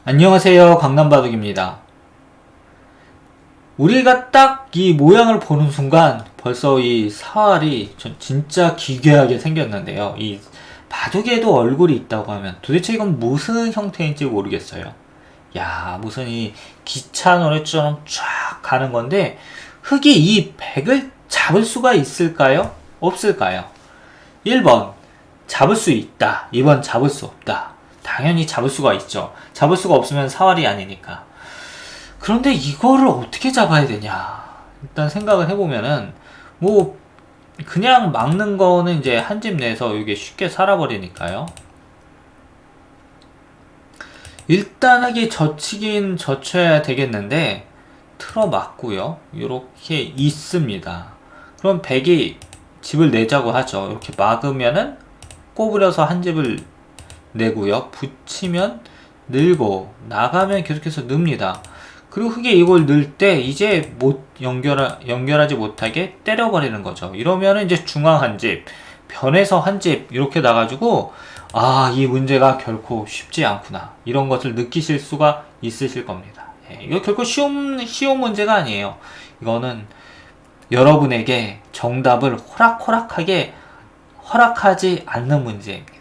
안녕하세요, 강남바둑입니다. 우리가 딱 이 모양을 보는 순간 벌써 이 사활이 진짜 기괴하게 생겼는데요. 이 바둑에도 얼굴이 있다고 하면 도대체 이건 무슨 형태인지 모르겠어요. 야, 무슨 이 기차 노래처럼 쫙 가는 건데 흙이 이 백을 잡을 수가 있을까요? 없을까요? 1번 잡을 수 있다. 2번 잡을 수 없다. 당연히 잡을 수가 있죠. 잡을 수가 없으면 사활이 아니니까. 그런데 이거를 어떻게 잡아야 되냐? 일단 생각을 해보면은, 뭐, 그냥 막는 거는 이제 한 집 내서 이게 쉽게 살아버리니까요. 일단하게 젖히긴 젖혀야 되겠는데, 틀어 막고요. 이렇게 있습니다. 그럼 백이 집을 내자고 하죠. 이렇게 막으면은 꼬부려서 한 집을 내고요. 붙이면 늘고 나가면 계속해서 늡니다. 그리고 흙에 이걸 넣을 때 이제 못 연결하지 못하게 때려버리는 거죠. 이러면은 이제 중앙 한 집, 변에서 한 집 이렇게 나가지고 아, 이 문제가 결코 쉽지 않구나. 이런 것을 느끼실 수가 있으실 겁니다. 이거 결코 쉬운 문제가 아니에요. 이거는 여러분에게 정답을 호락호락하게 허락하지 않는 문제입니다.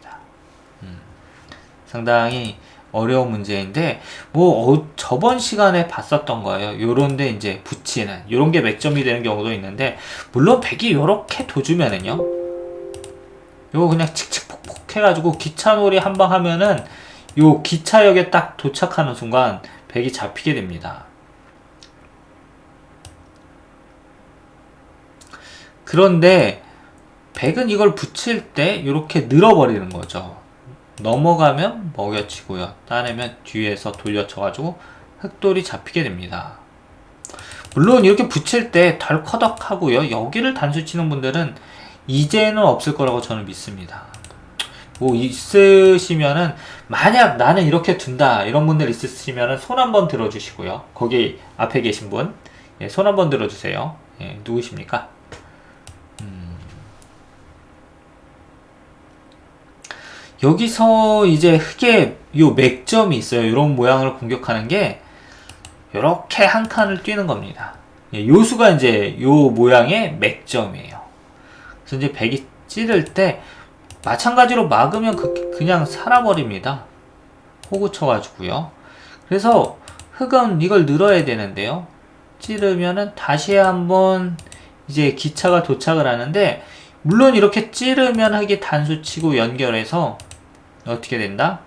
상당히 어려운 문제인데 저번 시간에 봤었던 거예요. 요런데 이제 붙이는 요런 게 맥점이 되는 경우도 있는데, 물론 백이 요렇게 도주면은요, 요거 그냥 칙칙폭폭 해가지고 기차놀이 한 방 하면은 요 기차역에 딱 도착하는 순간 백이 잡히게 됩니다. 그런데 백은 이걸 붙일 때 요렇게 늘어버리는 거죠. 넘어가면 먹여치고요. 따내면 뒤에서 돌려쳐가지고 흑돌이 잡히게 됩니다. 물론 이렇게 붙일 때 덜커덕하고요. 여기를 단수 치는 분들은 이제는 없을 거라고 저는 믿습니다. 뭐 있으시면은, 만약 나는 이렇게 둔다 이런 분들 있으시면은 손 한번 들어주시고요. 거기 앞에 계신 분, 손 한번 들어주세요. 누구십니까? 여기서 이제 흙에 요 맥점이 있어요. 이런 모양을 공격하는 게 이렇게 한 칸을 뛰는 겁니다. 요 수가 이제 요 모양의 맥점이에요. 그래서 이제 백이 찌를 때 마찬가지로 막으면 그냥 살아버립니다. 호구 쳐가지고요. 그래서 흙은 이걸 늘어야 되는데요. 찌르면은 다시 한번 이제 기차가 도착을 하는데, 물론 이렇게 찌르면 흙이 단수 치고 연결해서 어떻게 된다?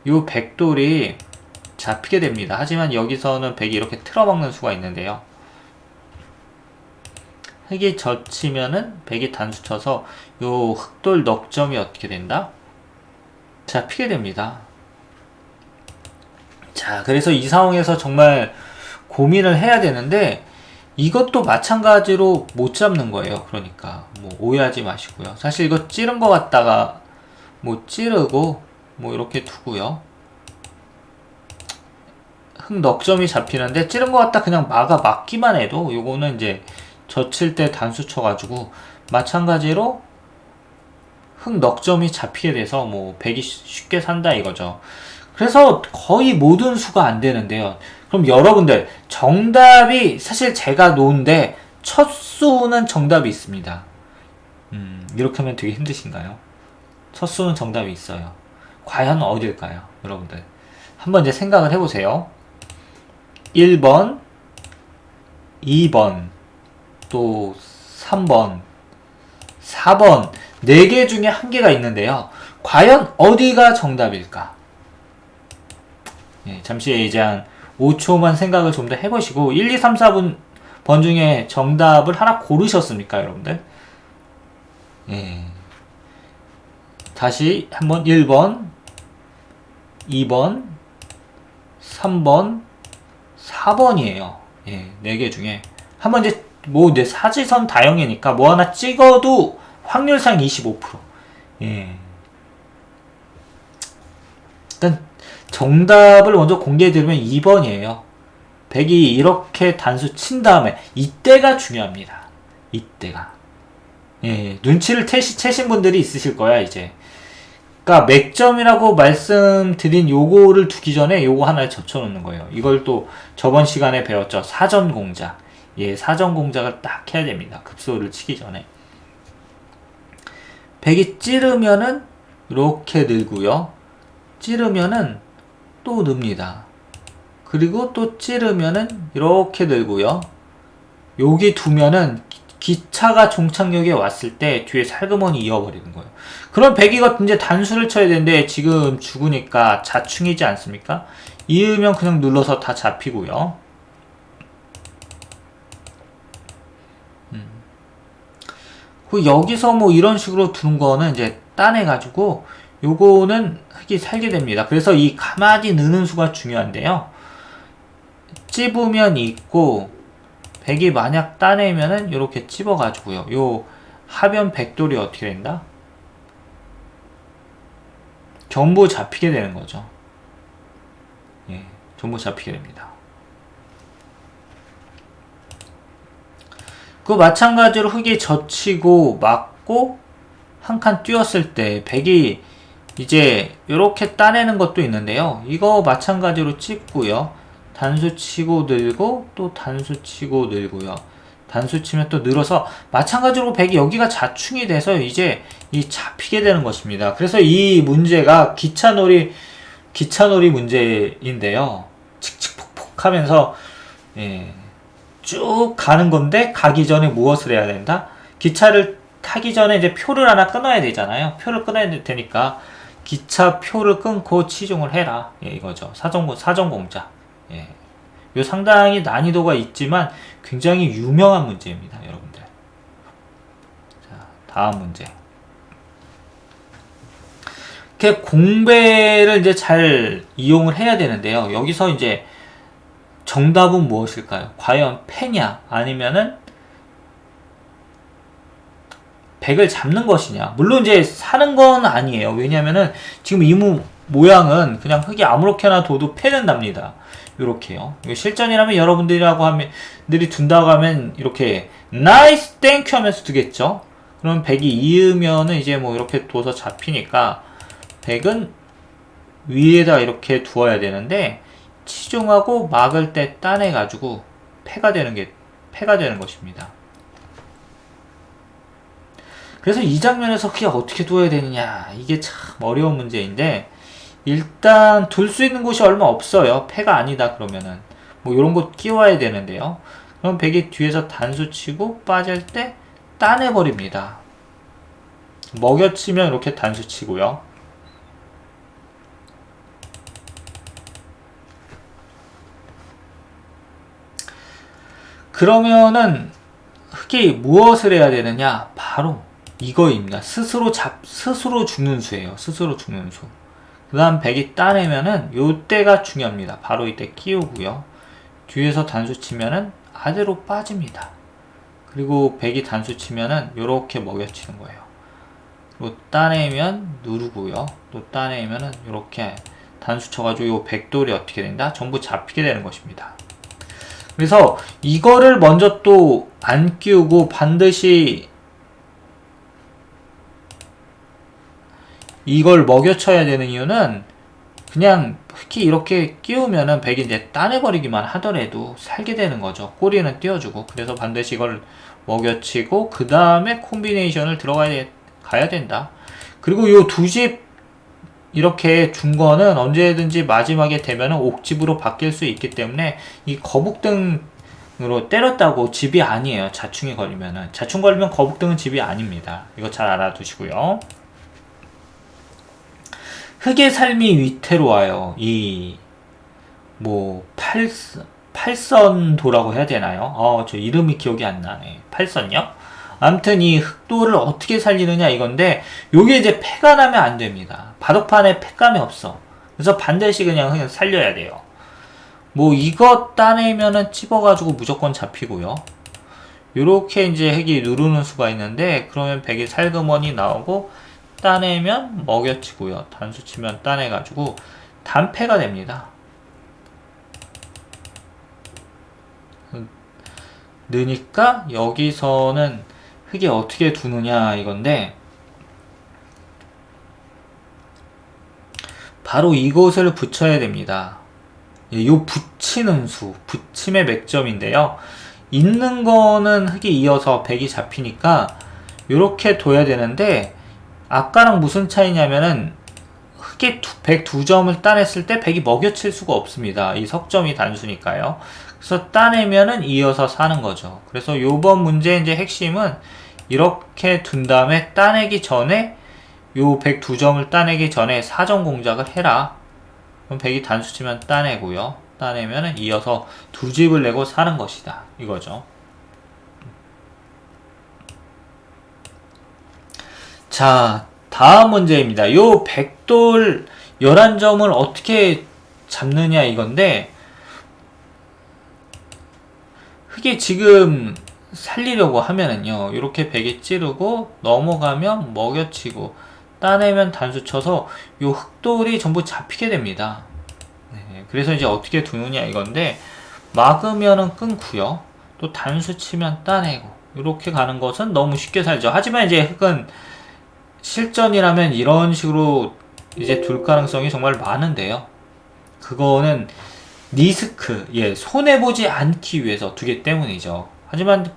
요 백돌이 잡히게 됩니다. 하지만 여기서는 백이 이렇게 틀어먹는 수가 있는데요. 흙이 젖히면은 백이 단수 쳐서 요 흑돌 넉점이 어떻게 된다? 잡히게 됩니다. 자, 그래서 이 상황에서 정말 고민을 해야 되는데, 이것도 마찬가지로 못 잡는 거예요. 그러니까 뭐 오해하지 마시고요. 사실 이거 찌른 거 같다가 뭐 찌르고 뭐 이렇게 두고요. 흙 넉점이 잡히는데 찌른 거 같다 그냥 막기만 해도 요거는 이제 젖힐 때 단수 쳐가지고 마찬가지로 흙 넉점이 잡히게 돼서 뭐 백이 쉽게 산다 이거죠. 그래서 거의 모든 수가 안 되는데요. 그럼 여러분들 정답이, 사실 제가 놓은데 첫 수는 정답이 있습니다. 이렇게 하면 되게 힘드신가요? 첫 수는 정답이 있어요. 과연 어딜까요? 여러분들 한번 이제 생각을 해보세요. 1번, 2번, 또 3번, 4번, 4개 중에 한 개가 있는데요. 과연 어디가 정답일까? 잠시 이제 한 5초만 생각을 좀 더 해보시고, 1, 2, 3, 4번 중에 정답을 하나 고르셨습니까, 여러분들? 다시 한번 1번, 2번, 3번, 4번이에요. 4개 중에. 한번 이제, 뭐, 내 사지선 다형이니까 뭐 하나 찍어도 확률상 25%. 일단, 정답을 먼저 공개해드리면 2번이에요. 백이 이렇게 단수 친 다음에, 이때가 중요합니다. 이때가. 눈치를 채신 분들이 있으실 거야, 이제. 그러니까 맥점이라고 말씀드린 요거를 두기 전에 요거 하나를 젖혀놓는 거예요. 이걸 또 저번 시간에 배웠죠. 사전 공작. 예, 사전 공작을 딱 해야 됩니다. 급소를 치기 전에. 백이 찌르면은 이렇게 늘고요. 찌르면은 또 늡니다. 그리고 또 찌르면은 이렇게 늘고요. 여기 두면은 기차가 종착역에 왔을 때 뒤에 살그머니 이어버리는 거예요. 그럼 백이가 이제 단수를 쳐야 되는데 지금 죽으니까 자충이지 않습니까? 이으면 그냥 눌러서 다 잡히고요. 여기서 뭐 이런 식으로 두는 거는 이제 따내가지고 요거는 흙이 살게 됩니다. 그래서 이 가만히 느는 수가 중요한데요. 찝으면 있고 백이 만약 따내면은 이렇게 찝어가지고요. 요 하변 백돌이 어떻게 된다? 전부 잡히게 되는 거죠. 예, 전부 잡히게 됩니다. 그 마찬가지로 흙이 젖히고 막고 한 칸 뛰었을 때 백이 이제 이렇게 따내는 것도 있는데요. 이거 마찬가지로 찝고요. 단수 치고 늘고 또 단수 치고 늘고요. 단수 치면 또 늘어서 마찬가지로 백이 여기가 자충이 돼서 이제 이 잡히게 되는 것입니다. 그래서 이 문제가 기차놀이 문제인데요. 칙칙폭폭 하면서 예, 쭉 가는 건데 가기 전에 무엇을 해야 된다? 기차를 타기 전에 이제 표를 하나 끊어야 되잖아요. 표를 끊어야 되니까 기차 표를 끊고 치중을 해라. 예, 이거죠. 사전공작. 예. 요 상당히 난이도가 있지만 굉장히 유명한 문제입니다, 여러분들. 자, 다음 문제. 이렇게 공배를 이제 잘 이용을 해야 되는데요. 여기서 이제 정답은 무엇일까요? 과연 패냐? 아니면은 백을 잡는 것이냐? 물론 이제 사는 건 아니에요. 왜냐면은 지금 이 모양은 그냥 흙이 아무렇게나 둬도 패는 납니다. 요렇게요. 실전이라면 여러분들이 둔다고 하면 이렇게 나이스 땡큐 하면서 두겠죠. 그럼 백이 이으면은 이제 뭐 이렇게 둬서 잡히니까 백은 위에다 이렇게 두어야 되는데 치중하고 막을 때 따내가지고 패가 되는 것입니다. 그래서 이 장면에서 그게 어떻게 두어야 되느냐 이게 참 어려운 문제인데 일단 둘 수 있는 곳이 얼마 없어요. 패가 아니다 그러면은 뭐 이런 거 끼워야 되는데요. 그럼 백이 뒤에서 단수 치고 빠질 때 따내버립니다. 먹여치면 이렇게 단수 치고요. 그러면은 흙이 무엇을 해야 되느냐? 바로 이거입니다. 스스로 죽는 수예요. 스스로 죽는 수. 그 다음 백이 따내면은 요때가 중요합니다. 바로 이때 끼우고요. 뒤에서 단수 치면은 아래로 빠집니다. 그리고 백이 단수 치면은 요렇게 먹여치는 거예요. 그리고 따내면 누르고요. 또 따내면은 요렇게 단수 쳐가지고 요 백돌이 어떻게 된다? 전부 잡히게 되는 것입니다. 그래서 이거를 먼저 또 안 끼우고 반드시 이걸 먹여쳐야 되는 이유는 그냥 흙이 이렇게 끼우면은 백이 이제 따내버리기만 하더라도 살게 되는 거죠. 꼬리는 띄워주고. 그래서 반드시 이걸 먹여치고 그 다음에 콤비네이션을 가야 된다. 그리고 요 두 집 이렇게 준 거는 언제든지 마지막에 되면은 옥집으로 바뀔 수 있기 때문에 이 거북등으로 때렸다고 집이 아니에요. 자충이 걸리면은. 자충 걸리면 거북등은 집이 아닙니다. 이거 잘 알아두시고요. 흙의 삶이 위태로워요. 팔선도라고 해야 되나요? 저 이름이 기억이 안 나네. 팔선요? 아무튼 이 흑도를 어떻게 살리느냐 이건데 요게 이제 패가 나면 안 됩니다. 바둑판에 패감이 없어. 그래서 반드시 그냥 살려야 돼요. 뭐 이거 따내면은 찝어가지고 무조건 잡히고요. 요렇게 이제 흙이 누르는 수가 있는데 그러면 백이 살그머니 나오고 따내면 먹여치고요. 단수 치면 따내가지고 단패가 됩니다. 느니까 여기서는 흙이 어떻게 두느냐 이건데 바로 이곳을 붙여야 됩니다. 요 붙이는 수, 붙임의 맥점인데요. 있는 거는 흙이 이어서 100이 잡히니까 요렇게 둬야 되는데, 아까랑 무슨 차이냐면은 흙에 102점을 따냈을 때 100이 먹여칠 수가 없습니다. 이 석점이 단수니까요. 그래서 따내면은 이어서 사는 거죠. 그래서 요번 문제의 이제 핵심은 이렇게 둔 다음에 따내기 전에, 요 102점을 따내기 전에 사정 공작을 해라. 그럼 100이 단수치면 따내고요. 따내면은 이어서 두 집을 내고 사는 것이다. 이거죠. 자, 다음 문제입니다. 요 백돌 11점을 어떻게 잡느냐 이건데, 흙이 지금 살리려고 하면은요, 이렇게 100에 찌르고 넘어가면 먹여치고 따내면 단수 쳐서 요 흙돌이 전부 잡히게 됩니다. 네, 그래서 이제 어떻게 두느냐 이건데, 막으면은 끊고요, 또 단수 치면 따내고 이렇게 가는 것은 너무 쉽게 살죠. 하지만 이제 흙은 실전이라면 이런 식으로 이제 둘 가능성이 정말 많은데요. 그거는 리스크, 손해보지 않기 위해서 두기 때문이죠. 하지만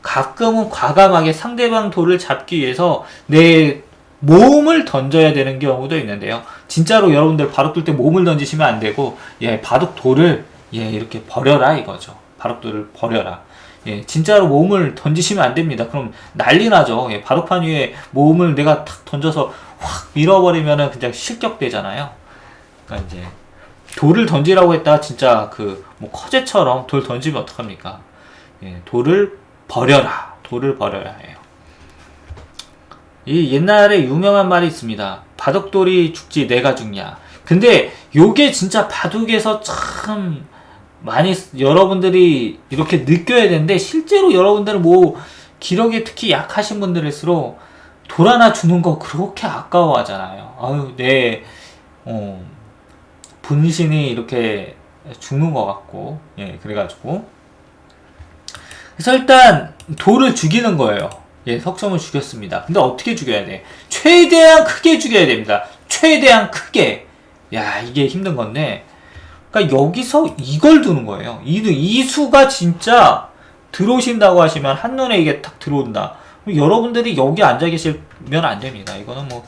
가끔은 과감하게 상대방 돌을 잡기 위해서 내 몸을 던져야 되는 경우도 있는데요. 진짜로 여러분들 바둑 둘 때 몸을 던지시면 안 되고, 바둑 돌을 이렇게 버려라 이거죠. 바둑 돌을 버려라. 진짜로 몸을 던지시면 안 됩니다. 그럼 난리 나죠. 바둑판 위에 몸을 내가 탁 던져서 확 밀어버리면은 그냥 실격되잖아요. 그러니까 이제 돌을 던지라고 했다가 진짜 뭐 커제처럼 돌 던지면 어떡합니까? 돌을 버려라. 돌을 버려라 해요. 이 옛날에 유명한 말이 있습니다. 바둑돌이 죽지 내가 죽냐. 근데 요게 진짜 바둑에서 참 많이 여러분들이 이렇게 느껴야 되는데, 실제로 여러분들은 뭐 기력이 특히 약하신 분들일수록 돌 하나 주는 거 그렇게 아까워하잖아요. 아유, 내 분신이 이렇게 죽는 것 같고, 그래가지고 그래서 일단 돌을 죽이는 거예요. 석점을 죽였습니다. 근데 어떻게 죽여야 돼? 최대한 크게 죽여야 됩니다. 최대한 크게. 야, 이게 힘든 건데, 그러니까 여기서 이걸 두는 거예요. 이 수가 진짜 들어오신다고 하시면, 한눈에 이게 딱 들어온다. 여러분들이 여기 앉아 계시면 안 됩니다. 이거는 뭐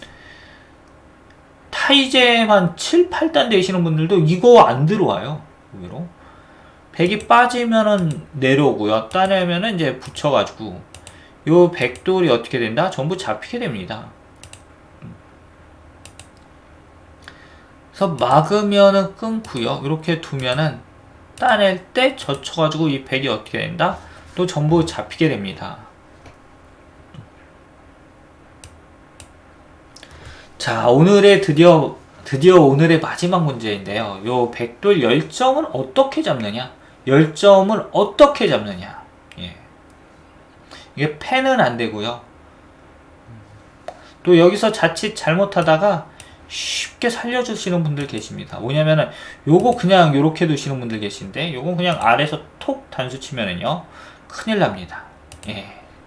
타이젠 한 7, 8단 되시는 분들도 이거 안 들어와요. 의외로 100이 빠지면은 내려오고요. 따내면은 이제 붙여가지고 요 백돌이 어떻게 된다? 전부 잡히게 됩니다. 그래서 막으면은 끊고요. 이렇게 두면은 따낼 때 젖혀가지고 이 100이 어떻게 된다? 또 전부 잡히게 됩니다. 자, 오늘의 드디어 오늘의 마지막 문제인데요. 요 백돌 10점을 어떻게 잡느냐? 10점을 어떻게 잡느냐? 이게 패는 안 되고요. 또 여기서 자칫 잘못하다가 쉽게 살려주시는 분들 계십니다. 뭐냐면은 요거 그냥 요렇게 두시는 분들 계신데, 요건 그냥 아래에서 톡 단수 치면은요 큰일 납니다.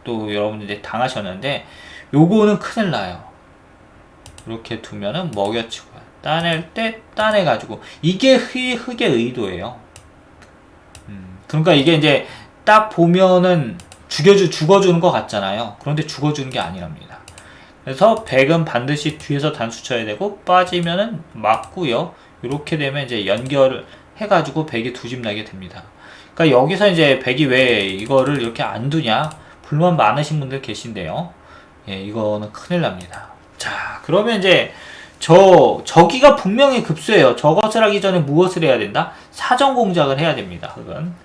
또 여러분들 이제 당하셨는데, 요거는 큰일 나요. 이렇게 두면은 먹여치고요. 따낼 때 따내가지고, 이게 흙의 의도예요. 그러니까 이게 이제 딱 보면은 죽어주는 것 같잖아요. 그런데 죽어주는 게 아니랍니다. 그래서 100은 반드시 뒤에서 단수 쳐야 되고, 빠지면은 맞고요. 이렇게 되면 이제 연결을 해가지고 100이 두 집 나게 됩니다. 그러니까 여기서 이제 100이 왜 이거를 이렇게 안 두냐? 불만 많으신 분들 계신데요. 이거는 큰일 납니다. 자, 그러면 이제 저기가 분명히 급수예요. 저것을 하기 전에 무엇을 해야 된다? 사정 공작을 해야 됩니다. 흙은.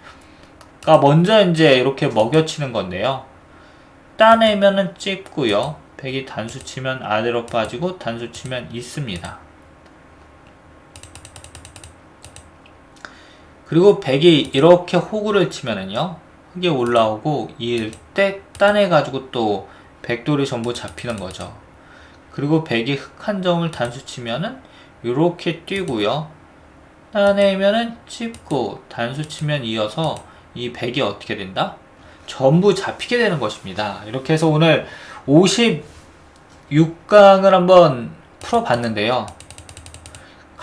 그러니까 먼저 이제 이렇게 먹여치는 건데요. 따내면은 찝고요. 100이 단수 치면 아래로 빠지고, 단수 치면 있습니다. 그리고 100이 이렇게 호구를 치면은요, 흙이 올라오고, 이을 때 따내가지고 또 백돌이 전부 잡히는 거죠. 그리고 100이 흙 한 점을 단수 치면은 이렇게 뛰고요. 따내면은 찝고, 단수 치면 이어서 이 100이 어떻게 된다? 전부 잡히게 되는 것입니다. 이렇게 해서 오늘 56강을 한번 풀어봤는데요.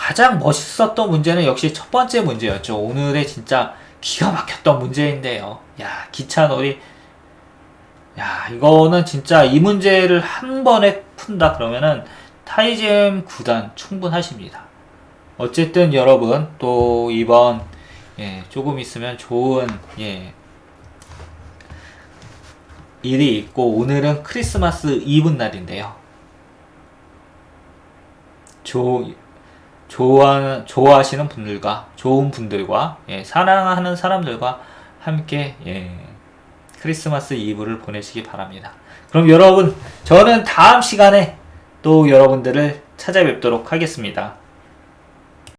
가장 멋있었던 문제는 역시 첫 번째 문제였죠. 오늘의 진짜 기가 막혔던 문제인데요. 야, 기차놀이. 야, 이거는 진짜 이 문제를 한 번에 푼다 그러면은 타이젠 9단 충분하십니다. 어쨌든 여러분 또 이번 조금 있으면 좋은 일이 있고, 오늘은 크리스마스 이브 날인데요. 좋아하시는 분들과 좋은 분들과 사랑하는 사람들과 함께 크리스마스 이브를 보내시기 바랍니다. 그럼 여러분, 저는 다음 시간에 또 여러분들을 찾아뵙도록 하겠습니다.